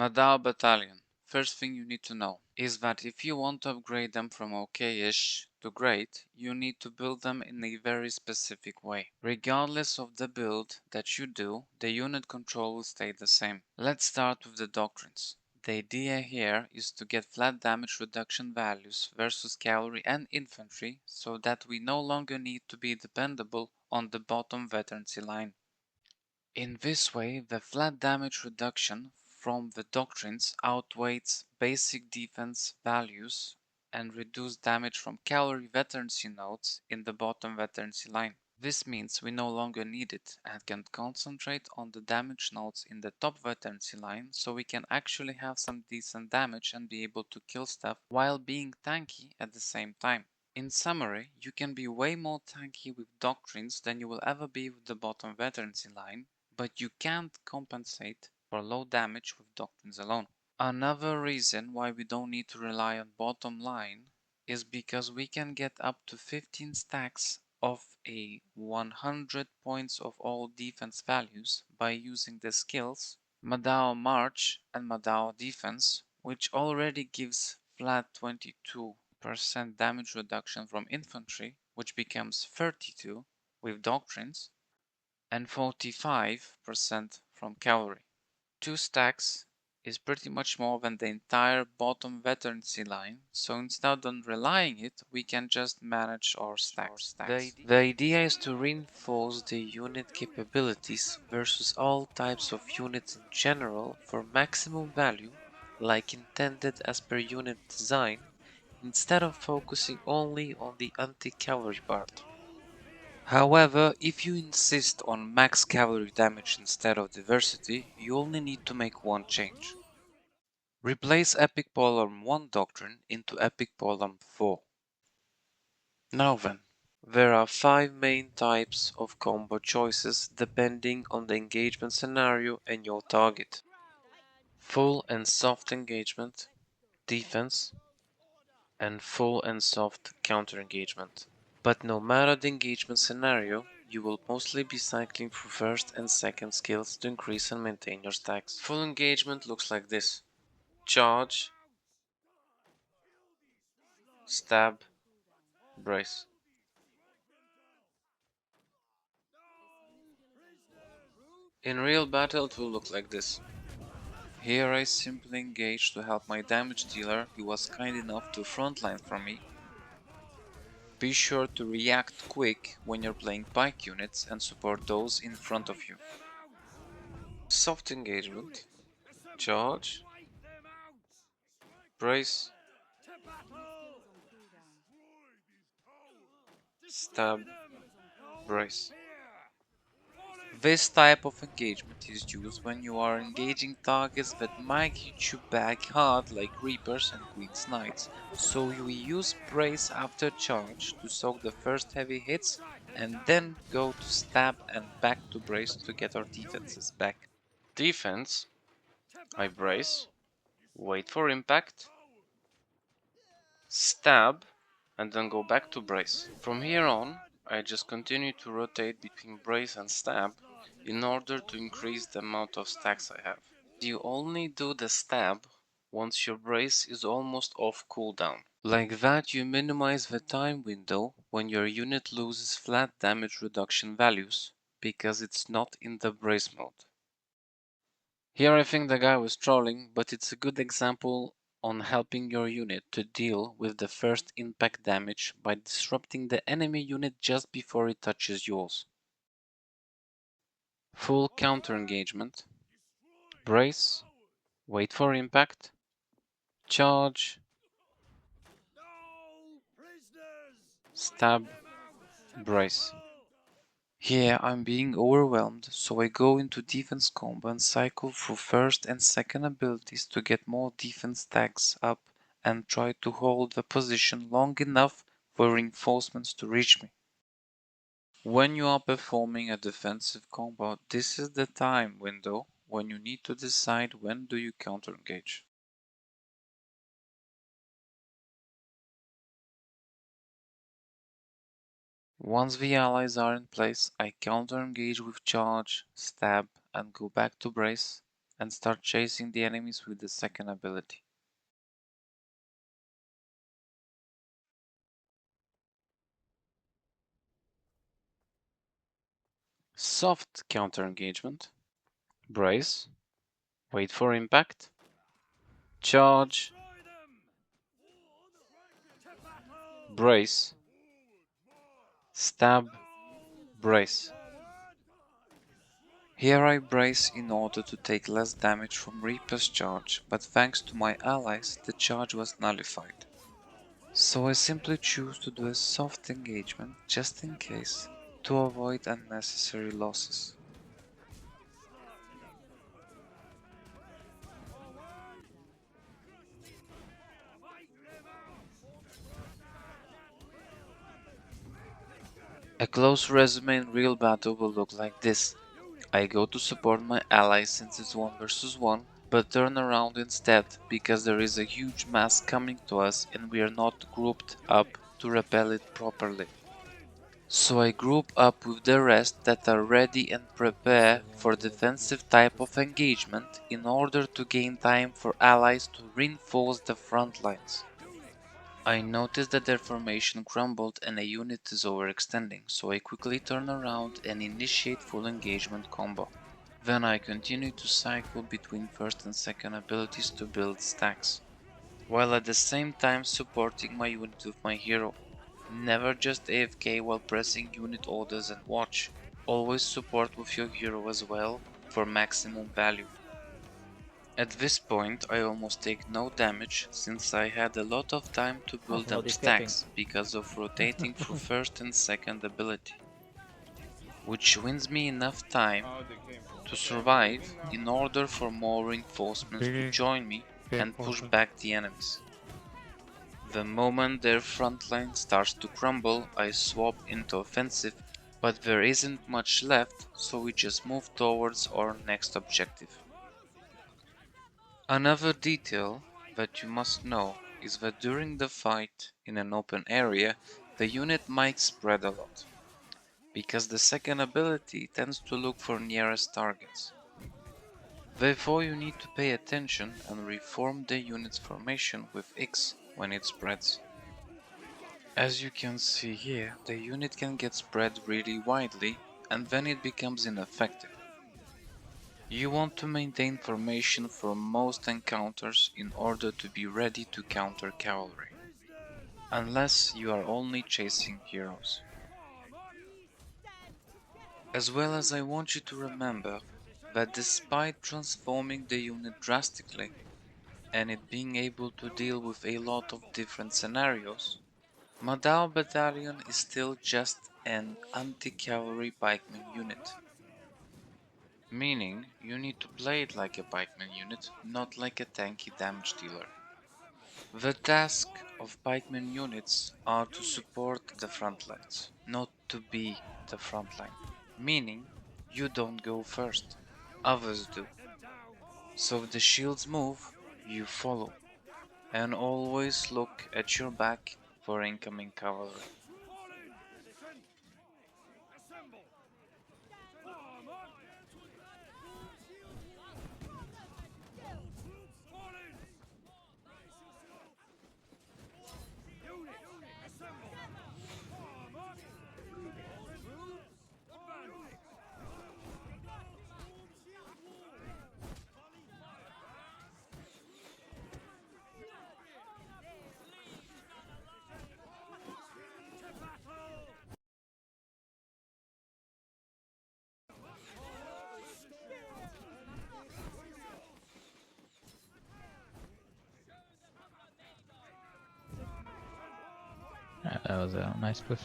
Madao Battalion. First thing you need to know is that if you want to upgrade them from okay-ish to great, you need to build them in a very specific way. Regardless of the build that you do, the unit control will stay the same. Let's start with the doctrines. The idea here is to get flat damage reduction values versus cavalry and infantry so that we no longer need to be dependable on the bottom veterancy line. In this way, the flat damage reduction from the doctrines outweighs basic defense values and reduced damage from cavalry veterancy nodes in the bottom veterancy line. This means we no longer need it and can concentrate on the damage nodes in the top veterancy line, so we can actually have some decent damage and be able to kill stuff while being tanky at the same time. In summary, you can be way more tanky with doctrines than you will ever be with the bottom veterancy line, but you can't compensate for low damage with doctrines alone. Another reason why we don't need to rely on bottom line is because we can get up to 15 stacks of a 100 points of all defense values by using the skills Madao March and Madao Defense, which already gives flat 22% damage reduction from infantry, which becomes 32 with doctrines, and 45% from cavalry. 2 stacks is pretty much more than the entire bottom veterancy line, so instead of relying it, we can just manage our stacks. The idea is to reinforce the unit capabilities versus all types of units in general for maximum value, like intended as per unit design, instead of focusing only on the anti-cavalry part. However, if you insist on max cavalry damage instead of diversity, you only need to make one change. Replace Epic Polearm 1 Doctrine into Epic Polearm 4. Now then, there are 5 main types of combo choices depending on the engagement scenario and your target. Full and soft engagement, defense, and full and soft counter engagement. But no matter the engagement scenario, you will mostly be cycling through first and second skills to increase and maintain your stacks. Full engagement looks like this: charge, stab, brace. In real battle it will look like this. Here I simply engage to help my damage dealer who was kind enough to frontline from me. Be sure to react quick when you're playing pike units and support those in front of you. Soft engagement, charge, brace, stab, brace. This type of engagement is used when you are engaging targets that might hit you back hard like Reapers and Queen's Knights, so we use brace after charge to soak the first heavy hits and then go to stab and back to brace to get our defenses back. Defense, I brace, wait for impact, stab, and then go back to brace. From here on, I just continue to rotate between brace and stab in order to increase the amount of stacks I have. You only do the stab once your brace is almost off cooldown. Like that, you minimize the time window when your unit loses flat damage reduction values, because it's not in the brace mode. Here I think the guy was trolling, but it's a good example on helping your unit to deal with the first impact damage by disrupting the enemy unit just before it touches yours. Full counter engagement, brace, wait for impact, charge, stab, brace. Here I'm being overwhelmed, so I go into defense combo and cycle through first and second abilities to get more defense stacks up and try to hold the position long enough for reinforcements to reach me. When you are performing a defensive combo, this is the time window when you need to decide when do you counter engage. Once the allies are in place, I counter engage with charge, stab, and go back to brace, and start chasing the enemies with the second ability. Soft counter engagement. Brace. Wait for impact. Charge. Brace. Stab. Brace. Here I brace in order to take less damage from Reaper's charge, but thanks to my allies the charge was nullified. So I simply choose to do a soft engagement just in case, to avoid unnecessary losses. A close resume in real battle will look like this. I go to support my ally since it's 1 versus 1, but turn around instead because there is a huge mass coming to us and we are not grouped up to repel it properly. So I group up with the rest that are ready and prepare for defensive type of engagement in order to gain time for allies to reinforce the front lines. I notice that their formation crumbled and a unit is overextending, so I quickly turn around and initiate full engagement combo. Then I continue to cycle between first and second abilities to build stacks, while at the same time supporting my unit with my hero. Never just AFK while pressing unit orders and watch. Always support with your hero as well for maximum value. At this point I almost take no damage since I had a lot of time to build up stacks because of rotating through first and second ability, which wins me enough time to survive in order for more reinforcements to join me and push back the enemies. The moment their front line starts to crumble, I swap into offensive, but there isn't much left, so we just move towards our next objective. Another detail that you must know is that during the fight in an open area, the unit might spread a lot, because the second ability tends to look for nearest targets. Therefore you need to pay attention and reform the unit's formation with X when it spreads. As you can see here, the unit can get spread really widely and then it becomes ineffective. You want to maintain formation for most encounters in order to be ready to counter cavalry, unless you are only chasing heroes. As well as I want you to remember that despite transforming the unit drastically, and it being able to deal with a lot of different scenarios, Madao Battalion is still just an anti-cavalry pikeman unit. Meaning, you need to play it like a pikeman unit, not like a tanky damage dealer. The task of pikeman units are to support the front lines, not to be the front line. Meaning, you don't go first, others do. So if the shields move, you follow, and always look at your back for incoming cavalry. That was a nice push.